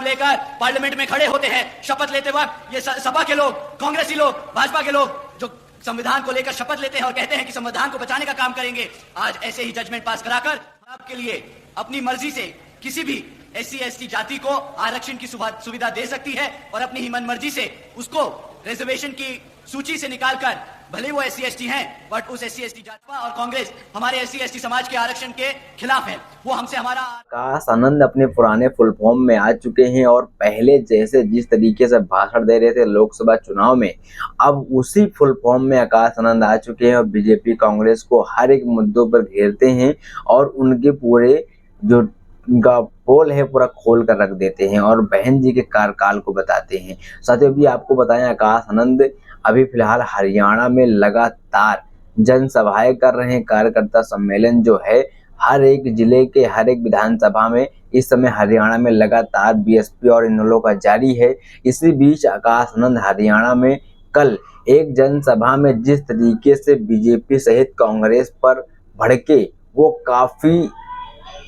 किताब लेकर पार्लियामेंट में खड़े होते हैं शपथ लेते वक्त, ये सपा के लोग, कांग्रेसी लोग, भाजपा के लोग जो संविधान को लेकर शपथ लेते हैं और कहते हैं कि संविधान को बचाने का काम करेंगे, आज ऐसे ही जजमेंट पास कराकर आपके लिए अपनी मर्जी से किसी भी SC ST जाति को आरक्षण की सुविधा दे सकती है और अपनी ही मन मर्जी से उसको रिजर्वेशन की सूची से निकालकर, भले वो SC ST हैं, बट उस SC ST जाति और कांग्रेस हमारे SC ST समाज के आरक्षण के खिलाफ है। वो हमसे हमारा आकाश आनंद अपने पुराने फुल फॉर्म में आ चुके हैं और पहले जैसे जिस तरीके से भाषण दे रहे थे लोकसभा चुनाव में, अब उसी फुल फॉर्म में आकाश आनंद आ चुके हैं और बीजेपी कांग्रेस को हर एक मुद्दों पर घेरते हैं और उनके पूरे जो उनका पोल है पूरा खोल कर रख देते हैं और बहन जी के कार्यकाल को बताते हैं। साथियों, अभी आपको बताएं, आकाश आनंद अभी फिलहाल हरियाणा में लगातार जनसभाएं कर रहे हैं। कार्यकर्ता सम्मेलन जो है हर एक जिले के हर एक विधानसभा में इस समय हरियाणा में लगातार बीएसपी और इनेलो का जारी है। इसी बीच आकाश आनंद हरियाणा में कल एक जनसभा में जिस तरीके से बीजेपी सहित कांग्रेस पर भड़के, वो काफी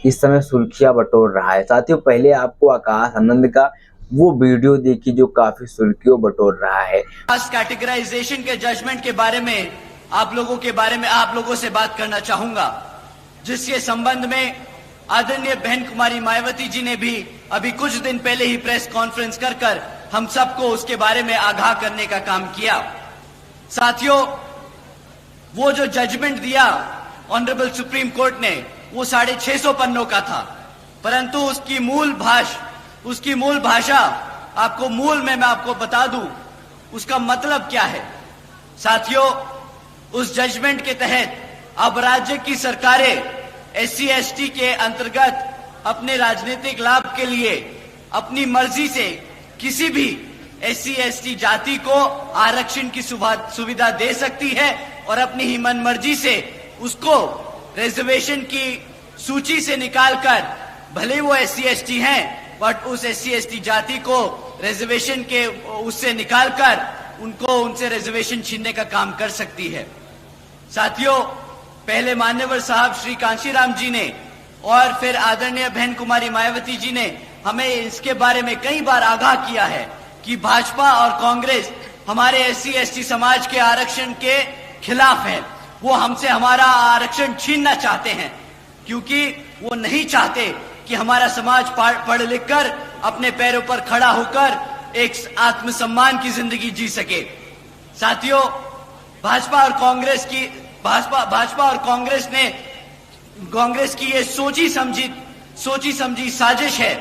इस समय सुर्खियां बटोर रहा है। साथियों, पहले आपको आकाश आनंद का वो वीडियो देखी जो काफी सुर्खियों बटोर रहा है। कैटेगराइजेशन के जजमेंट के बारे में आप लोगों से बात करना चाहूंगा, जिसके संबंध में आदरणीय बहन कुमारी मायावती जी ने भी अभी कुछ दिन पहले ही प्रेस कॉन्फ्रेंस कर हम सबको उसके बारे में आगाह करने का काम किया। साथियों, वो जो जजमेंट दिया ऑनरेबल सुप्रीम कोर्ट ने, वो 650 पन्नों का था, परंतु उसकी मूल भाषा आपको मैं आपको बता दूं उसका मतलब क्या है। साथियों, उस जजमेंट के तहत अब राज्य की सरकारें SC ST के अंतर्गत अपने राजनीतिक लाभ के लिए अपनी मर्जी से किसी भी SC ST जाति को आरक्षण की सुविधा दे सकती है और अपनी ही मन मर्जी से उसको रिजर्वेशन की सूची से निकालकर, भले वो SC ST हैं, बट उस SC ST जाति को रिजर्वेशन के उससे निकालकर उनसे रिजर्वेशन छीनने का काम कर सकती है। साथियों, पहले मान्यवर साहब श्री कांशीराम जी ने और फिर आदरणीय बहन कुमारी मायावती जी ने हमें इसके बारे में कई बार आगाह किया है कि भाजपा और कांग्रेस हमारे SC ST समाज के आरक्षण के खिलाफ है। वो हमसे हमारा आरक्षण छीनना चाहते हैं, क्योंकि वो नहीं चाहते कि हमारा समाज पढ़ लिख कर अपने पैरों पर खड़ा होकर एक आत्मसम्मान की जिंदगी जी सके। साथियों, भाजपा और कांग्रेस की ये सोची समझी साजिश है,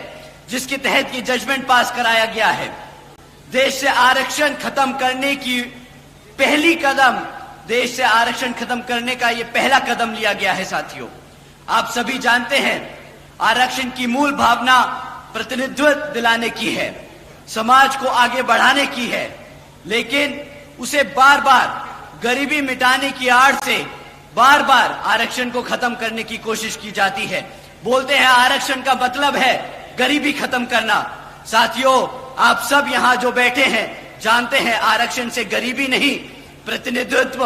जिसके तहत ये जजमेंट पास कराया गया है। देश से आरक्षण खत्म करने का ये पहला कदम लिया गया है। साथियों, आप सभी जानते हैं, आरक्षण की मूल भावना प्रतिनिधित्व दिलाने की है, समाज को आगे बढ़ाने की है, लेकिन उसे बार बार गरीबी मिटाने की आड़ से बार बार आरक्षण को खत्म करने की कोशिश की जाती है। बोलते हैं आरक्षण का मतलब है गरीबी खत्म करना। साथियों, आप सब यहाँ जो बैठे हैं जानते हैं, आरक्षण से गरीबी नहीं, प्रतिनिधित्व,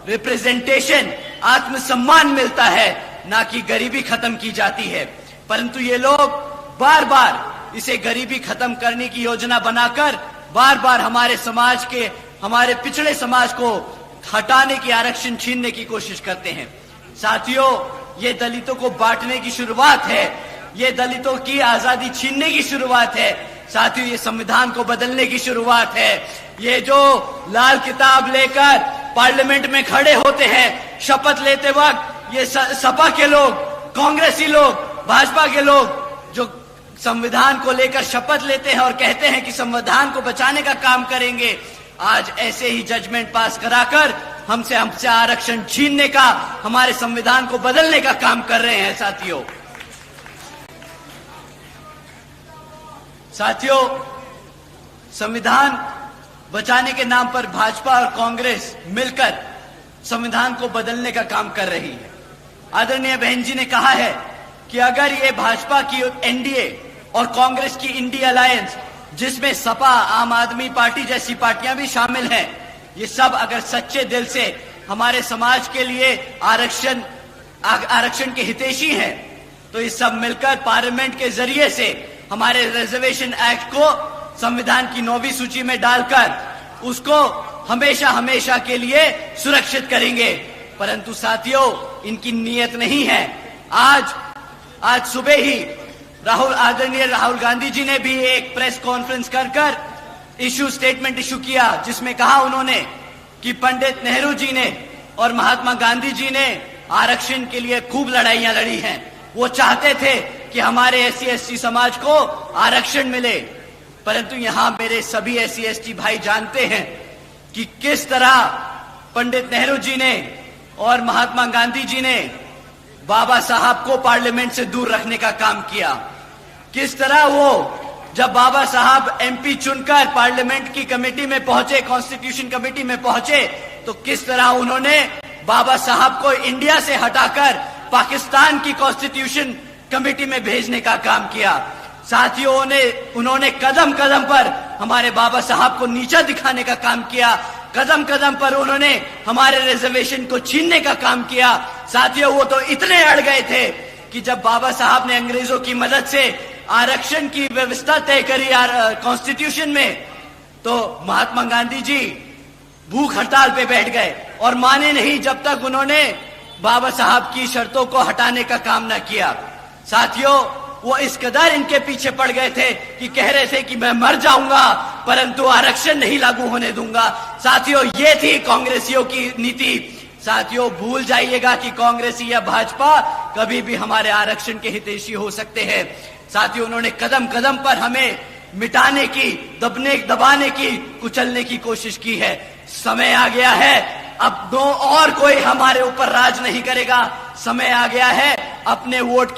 रिप्रेजेंटेशन, आत्मसम्मान मिलता है, ना कि गरीबी खत्म की जाती है। परंतु ये लोग बार बार इसे गरीबी खत्म करने की योजना बनाकर बार बार हमारे पिछड़े समाज को हटाने की, आरक्षण छीनने की कोशिश करते हैं। साथियों, ये दलितों को बांटने की शुरुआत है, ये दलितों की आजादी छीनने की शुरुआत है। साथियों, ये संविधान को बदलने की शुरुआत है। ये जो लाल किताब लेकर पार्लियामेंट में खड़े होते हैं शपथ लेते वक्त, ये सपा के लोग, कांग्रेसी लोग, भाजपा के लोग जो संविधान को लेकर शपथ लेते हैं और कहते हैं कि संविधान को बचाने का काम करेंगे, आज ऐसे ही जजमेंट पास कराकर हमसे आरक्षण छीनने का, हमारे संविधान को बदलने का काम कर रहे हैं। साथियों, संविधान बचाने के नाम पर भाजपा और कांग्रेस मिलकर संविधान को बदलने का काम कर रही है। आदरणीय बहन जी ने कहा है कि अगर ये भाजपा की NDA और कांग्रेस की इंडिया अलायंस, जिसमें सपा, आम आदमी पार्टी जैसी पार्टियां भी शामिल हैं, ये सब अगर सच्चे दिल से हमारे समाज के लिए आरक्षण के हितैषी हैं, तो ये सब मिलकर पार्लियामेंट के जरिए से हमारे रिजर्वेशन एक्ट को संविधान की 9वीं सूची में डालकर उसको हमेशा हमेशा के लिए सुरक्षित करेंगे। परंतु साथियों, इनकी नीयत नहीं है। आज सुबह ही आदरणीय राहुल गांधी जी ने भी एक प्रेस कॉन्फ्रेंस कर स्टेटमेंट इशू किया, जिसमें कहा उन्होंने कि पंडित नेहरू जी ने और महात्मा गांधी जी ने आरक्षण के लिए खूब लड़ाइयां लड़ी हैं। वो चाहते थे कि हमारे SC/ST समाज को आरक्षण मिले, परंतु यहां मेरे सभी SC/ST भाई जानते हैं कि किस तरह पंडित नेहरू जी ने और महात्मा गांधी जी ने बाबा साहब को पार्लियामेंट से दूर रखने का काम किया। किस तरह वो जब बाबा साहब MP चुनकर पार्लियामेंट की कमेटी में पहुंचे, कॉन्स्टिट्यूशन कमेटी में पहुंचे, तो किस तरह उन्होंने बाबा साहब को इंडिया से हटाकर पाकिस्तान की कॉन्स्टिट्यूशन कमेटी में भेजने का काम किया। साथियों, उन्होंने कदम कदम पर हमारे बाबा साहब को नीचा दिखाने का काम किया। कदम कदम पर उन्होंने हमारे रिजर्वेशन को छीनने का काम किया। साथियों, वो तो इतने अड़ गए थे कि जब बाबा साहब ने अंग्रेजों की मदद से आरक्षण की व्यवस्था तय करी कॉन्स्टिट्यूशन में, तो महात्मा गांधी जी भूख हड़ताल पे बैठ गए और माने नहीं जब तक उन्होंने बाबा साहब की शर्तों को हटाने का काम न किया। साथियों, वो इस कदर इनके पीछे पड़ गए थे कि कह रहे थे कि मैं मर जाऊंगा परंतु आरक्षण नहीं लागू होने दूंगा। साथियों, ये थी कांग्रेसियों की नीति। साथियों, भूल जाइएगा कि कांग्रेसी या भाजपा कभी भी हमारे आरक्षण के हितैषी हो सकते हैं। साथियों, उन्होंने कदम कदम पर हमें मिटाने की, दबाने की, कुचलने की कोशिश की है। समय आ गया है, अब और कोई हमारे ऊपर राज नहीं करेगा। समय आ गया है अपने वोट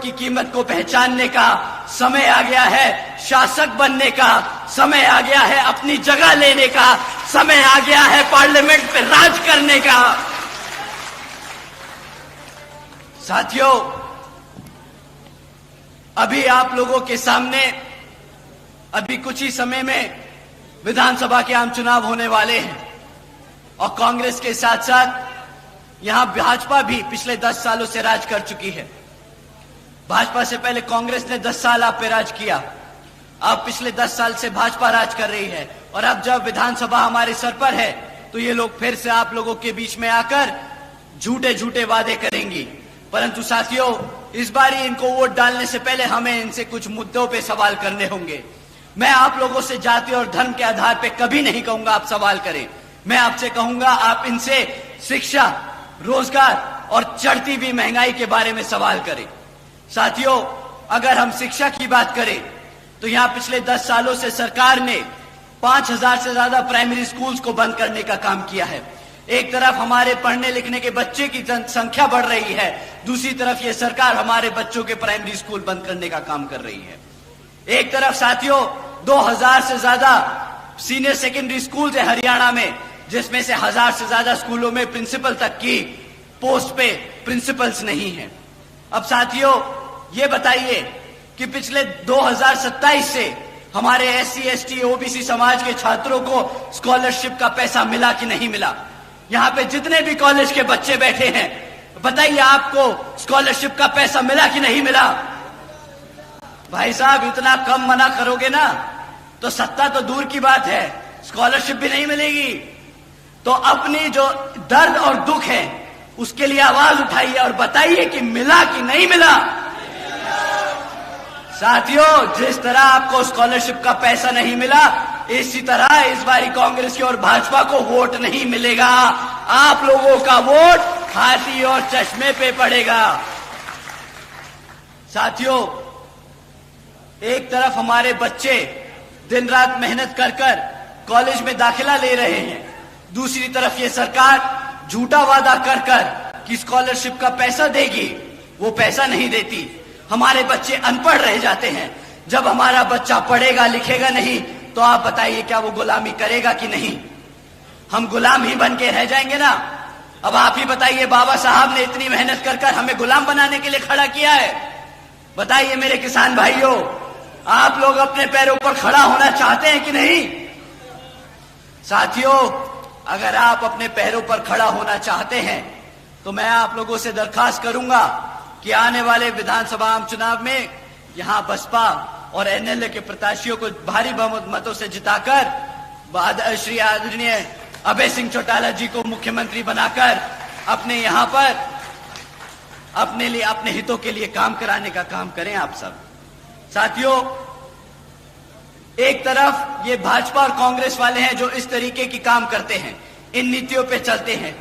की कीमत को पहचानने का। समय आ गया है शासक बनने का। समय आ गया है अपनी जगह लेने का। समय आ गया है पार्लियामेंट पे राज करने का। साथियों, अभी आप लोगों के सामने अभी कुछ ही समय में विधानसभा के आम चुनाव होने वाले हैं और कांग्रेस के साथ साथ यहां भाजपा भी पिछले 10 सालों से राज कर चुकी है। भाजपा से पहले कांग्रेस ने 10 साल आप पे राज किया। अब पिछले 10 साल से भाजपा राज कर रही है और अब जब विधानसभा हमारे सर पर है तो ये लोग फिर से आप लोगों के बीच में आकर झूठे झूठे वादे करेंगी। परंतु साथियों, इस बार इनको वोट डालने से पहले हमें इनसे कुछ मुद्दों पे सवाल करने होंगे। मैं आप लोगों से जाति और धर्म के आधार पे कभी नहीं कहूंगा आप सवाल करें। मैं आपसे कहूंगा आप इनसे शिक्षा, रोजगार और चढ़ती हुई महंगाई के बारे में सवाल करें। साथियों, अगर हम शिक्षा की बात करें तो यहां पिछले 10 सालों से सरकार ने 5000 से ज्यादा प्राइमरी स्कूल्स को बंद करने का काम किया है। एक तरफ हमारे पढ़ने लिखने के बच्चे की संख्या बढ़ रही है, दूसरी तरफ ये सरकार हमारे बच्चों के प्राइमरी स्कूल बंद करने का काम कर रही है। एक तरफ साथियों 2000 से ज्यादा सीनियर सेकेंडरी स्कूल है हरियाणा में, जिसमें से 1000 से ज्यादा स्कूलों में प्रिंसिपल तक की पोस्ट पे प्रिंसिपल्स नहीं है। अब साथियों, ये बताइए कि पिछले 2027 से हमारे SC/ST OBC समाज के छात्रों को स्कॉलरशिप का पैसा मिला कि नहीं मिला? यहाँ पे जितने भी कॉलेज के बच्चे बैठे हैं, बताइए आपको स्कॉलरशिप का पैसा मिला कि नहीं मिला? भाई साहब, इतना कम मना करोगे ना तो सत्ता तो दूर की बात है, स्कॉलरशिप भी नहीं मिलेगी। तो अपनी जो दर्द और दुख है उसके लिए आवाज उठाइए और बताइए कि मिला कि नहीं मिला। साथियों, जिस तरह आपको स्कॉलरशिप का पैसा नहीं मिला, इसी तरह इस बारी कांग्रेस की और भाजपा को वोट नहीं मिलेगा। आप लोगों का वोट हाथी और चश्मे पे पड़ेगा। साथियों, एक तरफ हमारे बच्चे दिन रात मेहनत कर कर कॉलेज में दाखिला ले रहे हैं, दूसरी तरफ ये सरकार झूठा वादा कर कर कि स्कॉलरशिप का पैसा देगी, वो पैसा नहीं देती। हमारे बच्चे अनपढ़ रह जाते हैं। जब हमारा बच्चा पढ़ेगा लिखेगा नहीं तो आप बताइए क्या वो गुलामी करेगा कि नहीं? हम गुलाम ही बन के रह जाएंगे ना। अब आप ही बताइए, बाबा साहब ने इतनी मेहनत कर कर हमें गुलाम बनाने के लिए खड़ा किया है। बताइए मेरे किसान भाइयों, आप लोग अपने पैरों पर खड़ा होना चाहते हैं कि नहीं? साथियों, अगर आप अपने पैरों पर खड़ा होना चाहते हैं तो मैं आप लोगों से दरखास्त करूंगा कि आने वाले विधानसभा आम चुनाव में यहां बसपा और एनएलए के प्रत्याशियों को भारी बहुमत मतों से जिताकर श्री आदरणीय अभय सिंह चौटाला जी को मुख्यमंत्री बनाकर अपने यहां पर अपने लिए, अपने हितों के लिए काम कराने का काम करें आप सब। साथियों, एक तरफ ये भाजपा और कांग्रेस वाले हैं जो इस तरीके की काम करते हैं, इन नीतियों पे चलते हैं,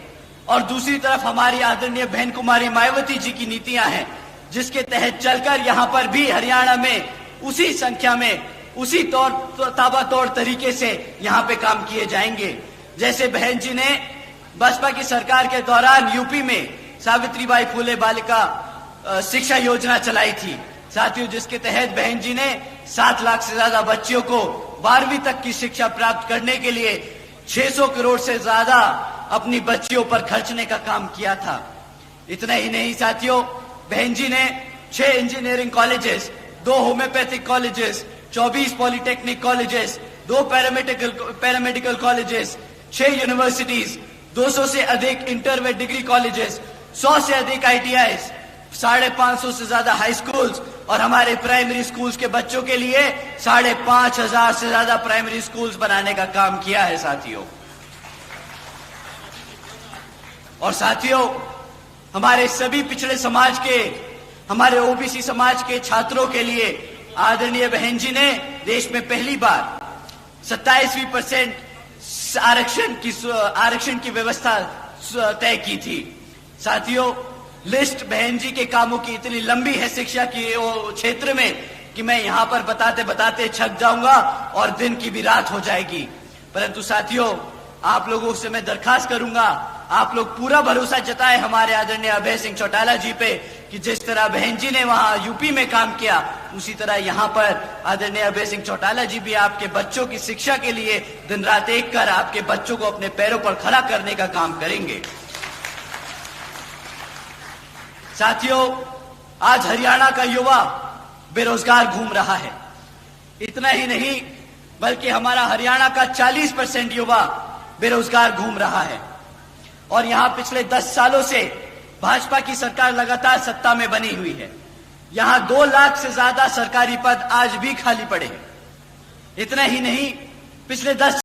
और दूसरी तरफ हमारी आदरणीय बहन कुमारी मायावती जी की नीतियां हैं, जिसके तहत चलकर यहां पर भी हरियाणा में उसी संख्या में, उसी ताबड़तोड़ तरीके से यहां पे काम किए जाएंगे। जैसे बहन जी ने बसपा की सरकार के दौरान यूपी में सावित्रीबाई फुले बालिका शिक्षा योजना चलाई थी साथियों, जिसके तहत बहन जी ने 7 लाख से ज्यादा बच्चियों को 12वीं तक की शिक्षा प्राप्त करने के लिए 600 करोड़ से ज्यादा अपनी बच्चियों पर खर्चने का काम किया था। इतना ही नहीं साथियों, बहन जी ने 6 engineering colleges, 2 homeopathic colleges, 24 polytechnic colleges, 2 paramedical colleges, 6 universities, 200 से अधिक इंटर व डिग्री कॉलेजेस, 100 से अधिक ITIs, 550 से ज्यादा हाई स्कूल्स और हमारे प्राइमरी स्कूल्स के बच्चों के लिए 5,500 से ज्यादा प्राइमरी स्कूल्स बनाने का काम किया है साथियों। और साथियों, हमारे सभी पिछड़े समाज के, हमारे OBC समाज के छात्रों के लिए आदरणीय बहन जी ने देश में पहली बार 27% आरक्षण की व्यवस्था तय की थी। साथियों, लिस्ट बहन जी के कामों की इतनी लंबी है शिक्षा की क्षेत्र में कि मैं यहां पर बताते बताते छक जाऊंगा और दिन की भी रात हो जाएगी। परंतु साथियों, आप लोगों से मैं दरखास्त करूंगा, आप लोग पूरा भरोसा जताए हमारे आदरणीय अभय सिंह चौटाला जी पे कि जिस तरह बहन जी ने वहां यूपी में काम किया, उसी तरह यहां पर आदरणीय अभय सिंह चौटाला जी भी आपके बच्चों की शिक्षा के लिए दिन रात एक कर आपके बच्चों को अपने पैरों पर खड़ा करने का काम करेंगे। साथियों, आज हरियाणा का युवा बेरोजगार घूम रहा है। इतना ही नहीं बल्कि हमारा हरियाणा का 40% युवा बेरोजगार घूम रहा है। और यहां पिछले 10 सालों से भाजपा की सरकार लगातार सत्ता में बनी हुई है। यहां 2 लाख से ज्यादा सरकारी पद आज भी खाली पड़े हैं। इतना ही नहीं, पिछले 10